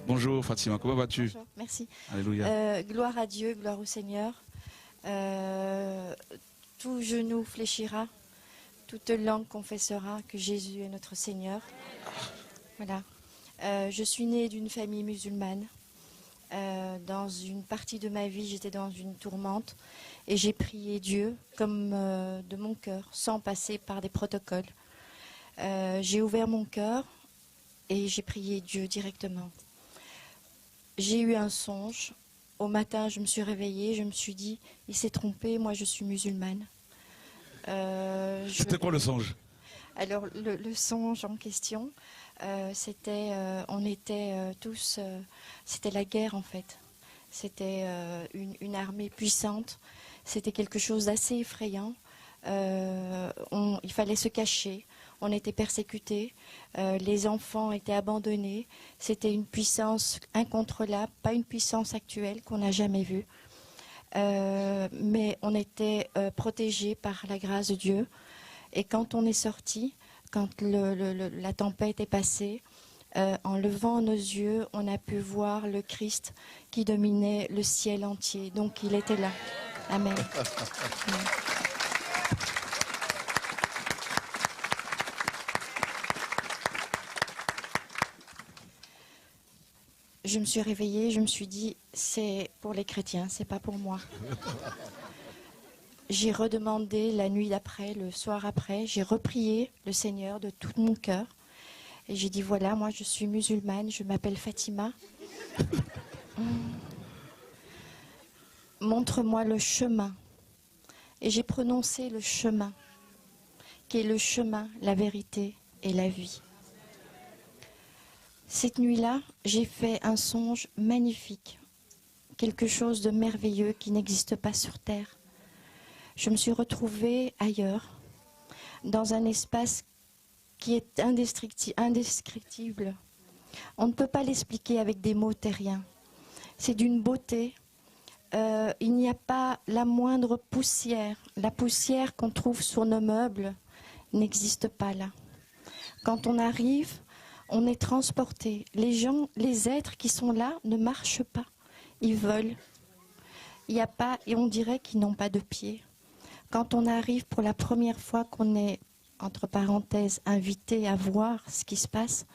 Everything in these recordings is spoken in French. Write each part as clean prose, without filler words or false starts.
Bonjour Fatima, comment vas-tu? Bonjour, merci. Alléluia. Gloire à Dieu, gloire au Seigneur. Tout genou fléchira, toute langue confessera que Jésus est notre Seigneur. Voilà. Je suis née d'une famille musulmane. Dans une partie de ma vie, j'étais dans une tourmente et j'ai prié Dieu comme de mon cœur, sans passer par des protocoles. J'ai ouvert mon cœur et j'ai prié Dieu directement. J'ai eu un songe. Au matin, je me suis réveillée, je me suis dit, il s'est trompé, moi je suis musulmane. C'était quoi le songe? Alors, le songe en question, c'était, on était tous, c'était la guerre en fait. C'était une armée puissante, c'était quelque chose d'assez effrayant. Il fallait se cacher, on était persécutés, les enfants étaient abandonnés. C'était une puissance incontrôlable, pas une puissance actuelle qu'on n'a jamais vue. Mais on était protégés par la grâce de Dieu. Et quand on est sorti, quand la tempête est passée, en levant nos yeux, on a pu voir le Christ qui dominait le ciel entier. Donc il était là. Amen. Amen. Je me suis réveillée, je me suis dit, c'est pour les chrétiens, c'est pas pour moi. J'ai redemandé la nuit d'après, le soir après, j'ai reprié le Seigneur de tout mon cœur. Et j'ai dit, voilà, moi je suis musulmane, je m'appelle Fatima. Montre-moi le chemin. Et j'ai prononcé le chemin, qui est le chemin, la vérité et la vie. Cette nuit-là, j'ai fait un songe magnifique, quelque chose de merveilleux qui n'existe pas sur Terre. Je me suis retrouvée ailleurs, dans un espace qui est indescriptible. On ne peut pas l'expliquer avec des mots terriens. C'est d'une beauté. Il n'y a pas la moindre poussière. La poussière qu'on trouve sur nos meubles n'existe pas là. Quand on arrive, on est transporté. Les gens, les êtres qui sont là ne marchent pas. Ils volent. Il n'y a pas, et on dirait qu'ils n'ont pas de pieds. Quand on arrive pour la première fois, qu'on est, entre parenthèses, invité à voir ce qui se passe,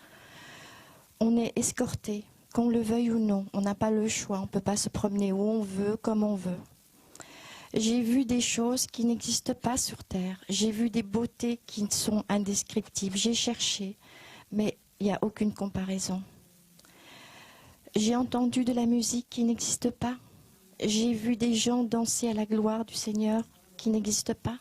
on est escorté, qu'on le veuille ou non. On n'a pas le choix, on ne peut pas se promener où on veut, comme on veut. J'ai vu des choses qui n'existent pas sur Terre. J'ai vu des beautés qui sont indescriptibles. J'ai cherché, mais il n'y a aucune comparaison. J'ai entendu de la musique qui n'existe pas. J'ai vu des gens danser à la gloire du Seigneur qui n'existe pas.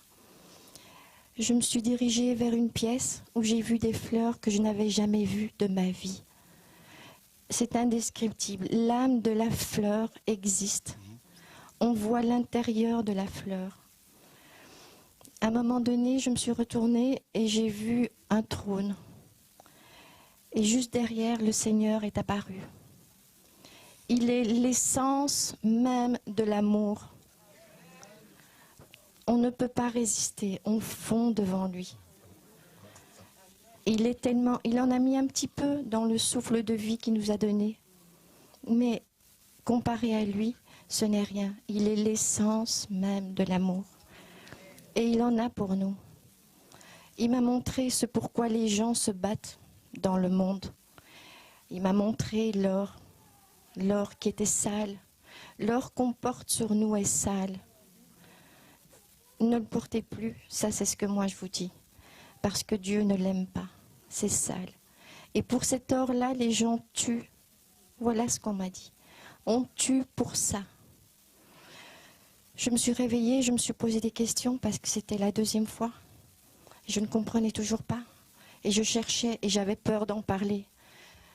Je me suis dirigée vers une pièce où j'ai vu des fleurs que je n'avais jamais vues de ma vie. C'est indescriptible. L'âme de la fleur existe. On voit l'intérieur de la fleur. À un moment donné, je me suis retournée et j'ai vu un trône. Et juste derrière, le Seigneur est apparu. Il est l'essence même de l'amour. On ne peut pas résister, on fond devant lui. Il en a mis un petit peu dans le souffle de vie qu'il nous a donné. Mais comparé à lui, ce n'est rien. Il est l'essence même de l'amour. Et il en a pour nous. Il m'a montré ce pourquoi les gens se battent dans le monde. Il m'a montré l'or qui était sale. L'or qu'on porte sur nous est sale. Ne le portez plus, ça c'est ce que moi je vous dis. Parce que Dieu ne l'aime pas, c'est sale. Et pour cet or-là, les gens tuent. Voilà ce qu'on m'a dit. On tue pour ça. Je me suis réveillée, je me suis posé des questions parce que c'était la deuxième fois. Je ne comprenais toujours pas. Et je cherchais et j'avais peur d'en parler.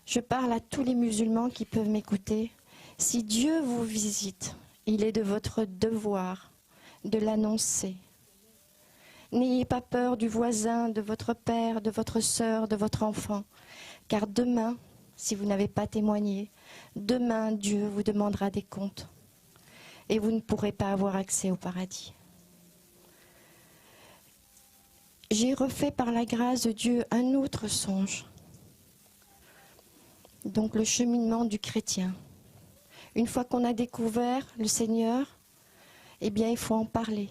Je parle à tous les musulmans qui peuvent m'écouter. Si Dieu vous visite, il est de votre devoir de l'annoncer. N'ayez pas peur du voisin, de votre père, de votre sœur, de votre enfant. Car demain, si vous n'avez pas témoigné, demain Dieu vous demandera des comptes. Et vous ne pourrez pas avoir accès au paradis. J'ai refait par la grâce de Dieu un autre songe. Donc le cheminement du chrétien. Une fois qu'on a découvert le Seigneur, eh bien il faut en parler.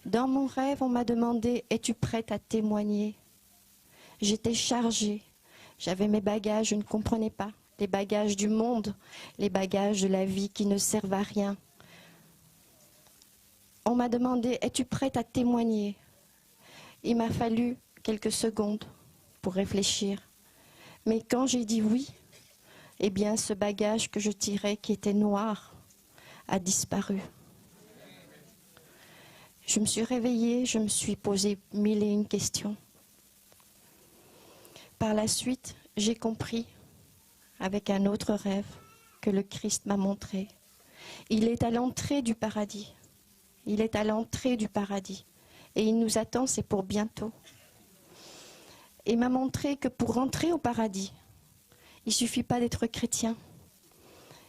Dans mon rêve, on m'a demandé, es-tu prête à témoigner? J'étais chargée, j'avais mes bagages, je ne comprenais pas. Les bagages du monde, les bagages de la vie qui ne servent à rien. On m'a demandé, es-tu prête à témoigner? Il m'a fallu quelques secondes pour réfléchir. Mais quand j'ai dit oui, eh bien ce bagage que je tirais, qui était noir, a disparu. Je me suis réveillée, je me suis posé 1001 questions. Par la suite, j'ai compris, avec un autre rêve, que le Christ m'a montré. Il est à l'entrée du paradis. Il est à l'entrée du paradis. Et il nous attend, c'est pour bientôt. Et m'a montré que pour rentrer au paradis, il ne suffit pas d'être chrétien.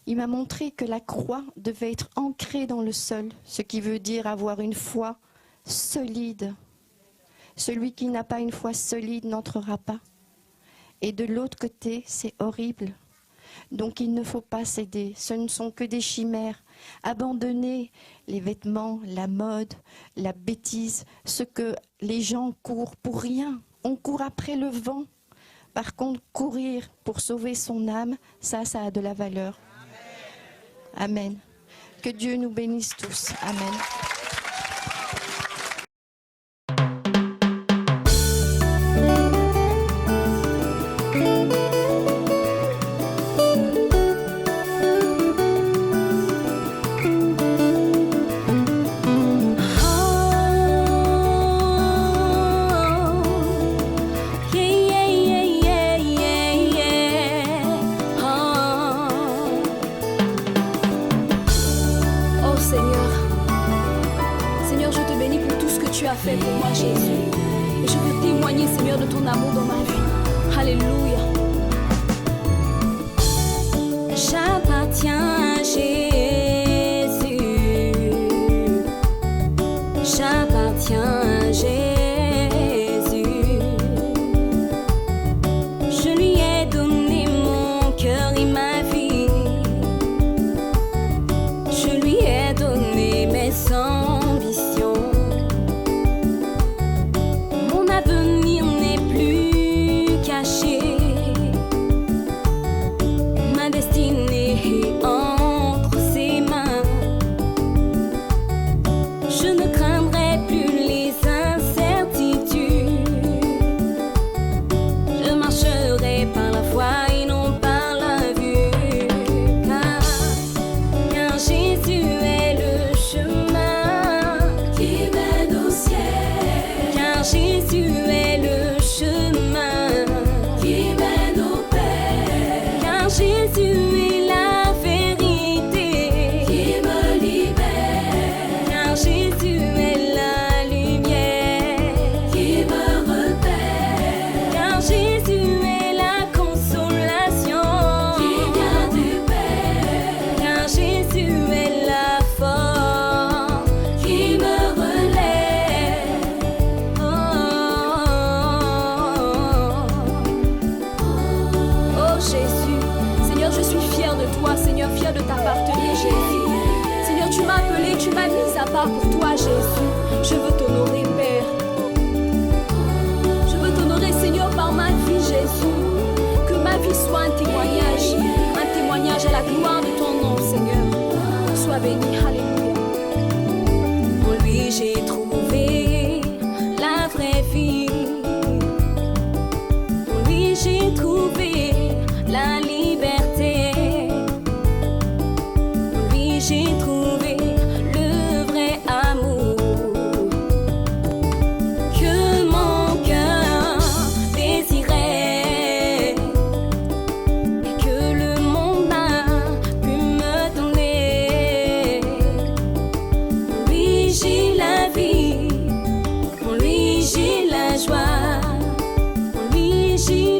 Il m'a montré que la croix devait être ancrée dans le sol, ce qui veut dire avoir une foi solide. Celui qui n'a pas une foi solide n'entrera pas. Et de l'autre côté, c'est horrible. Donc il ne faut pas céder, ce ne sont que des chimères. Abandonner les vêtements, la mode, la bêtise, ce que les gens courent pour rien. On court après le vent. Par contre, courir pour sauver son âme, ça a de la valeur. Amen. Que Dieu nous bénisse tous. Amen. Fait pour moi Jésus, et je veux témoigner Seigneur de ton amour dans ma vie. Alléluia. J'appartiens à Jésus, j'appartiens à Jésus, je lui ai donné mon cœur et ma vie, je lui ai donné mes ambitions. L'avenir n'est plus caché, ma destinée est entre ses mains. Je ne craindrai plus les incertitudes, je marcherai par la foi et non par la vue, car Jésus est le chemin qui mène au ciel, car Jésus est le chemin qui mène au Père, car Jésus est la vérité qui me libère, car Jésus est la lumière qui me repère, car Jésus est la consolation qui vient du Père, car Jésus est la force qui me relève. Oh Jésus, Seigneur, je suis fière de toi, Seigneur, fière de t'appartenir, Jésus. Seigneur, tu m'as appelé, tu m'as mis à part pour toi, Jésus. Je veux t'honorer, Père. Je veux t'honorer, Seigneur, par ma vie, Jésus. Que ma vie soit un témoignage à la gloire de ton nom, Seigneur. Sois béni, alléluia. En lui, j'ai trouvé la vraie vie. En lui, j'ai trouvé la liberté. En lui, j'ai trouvé le vrai amour que mon cœur désirait et que le monde n'a pu me donner. En lui, j'ai la vie. En lui, j'ai la joie. En lui, j'ai